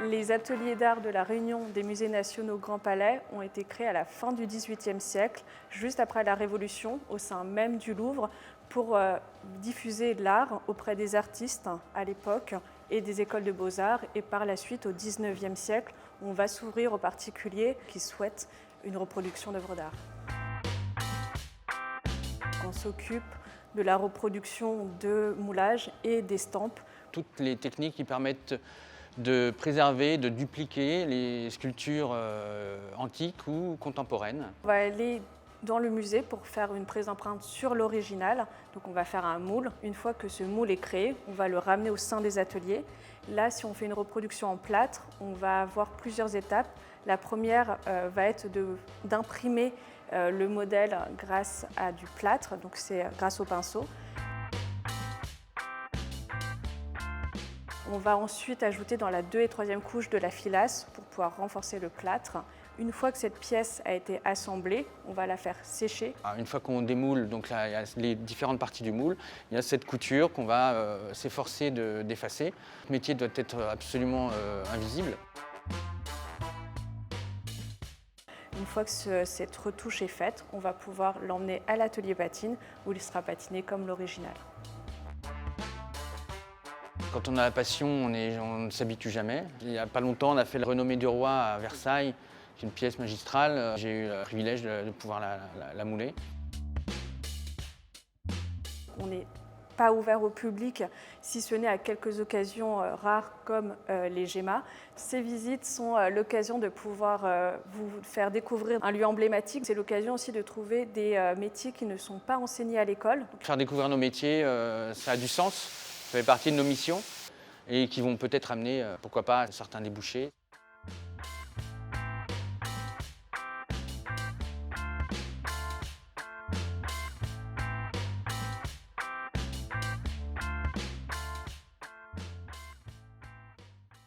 Les ateliers d'art de la Réunion des musées nationaux Grand Palais ont été créés à la fin du XVIIIe siècle, juste après la Révolution, au sein même du Louvre, pour diffuser l'art auprès des artistes à l'époque et des écoles de beaux-arts. Et par la suite, au XIXe siècle, on va s'ouvrir aux particuliers qui souhaitent une reproduction d'œuvres d'art. On s'occupe de la reproduction de moulages et d'estampes. Toutes les techniques qui permettent de préserver, de dupliquer les sculptures antiques ou contemporaines. On va aller dans le musée pour faire une prise d'empreinte sur l'original. Donc on va faire un moule. Une fois que ce moule est créé, on va le ramener au sein des ateliers. Là, si on fait une reproduction en plâtre, on va avoir plusieurs étapes. La première va être d'imprimer le modèle grâce à du plâtre, donc c'est grâce au pinceau. On va ensuite ajouter dans la 2e et 3e couche de la filasse pour pouvoir renforcer le plâtre. Une fois que cette pièce a été assemblée, on va la faire sécher. Une fois qu'on démoule, donc là, il y a les différentes parties du moule, il y a cette couture qu'on va s'efforcer d'effacer. Le métier doit être absolument invisible. Une fois que cette retouche est faite, on va pouvoir l'emmener à l'atelier patine où il sera patiné comme l'original. Quand on a la passion, on ne s'habitue jamais. Il n'y a pas longtemps, on a fait la Renommée du roi à Versailles. C'est une pièce magistrale. J'ai eu le privilège de pouvoir la mouler. On n'est pas ouvert au public, si ce n'est à quelques occasions rares comme les GEMA. Ces visites sont l'occasion de pouvoir vous faire découvrir un lieu emblématique. C'est l'occasion aussi de trouver des métiers qui ne sont pas enseignés à l'école. Faire découvrir nos métiers, ça a du sens. Ça fait partie de nos missions et qui vont peut-être amener, pourquoi pas, certains débouchés.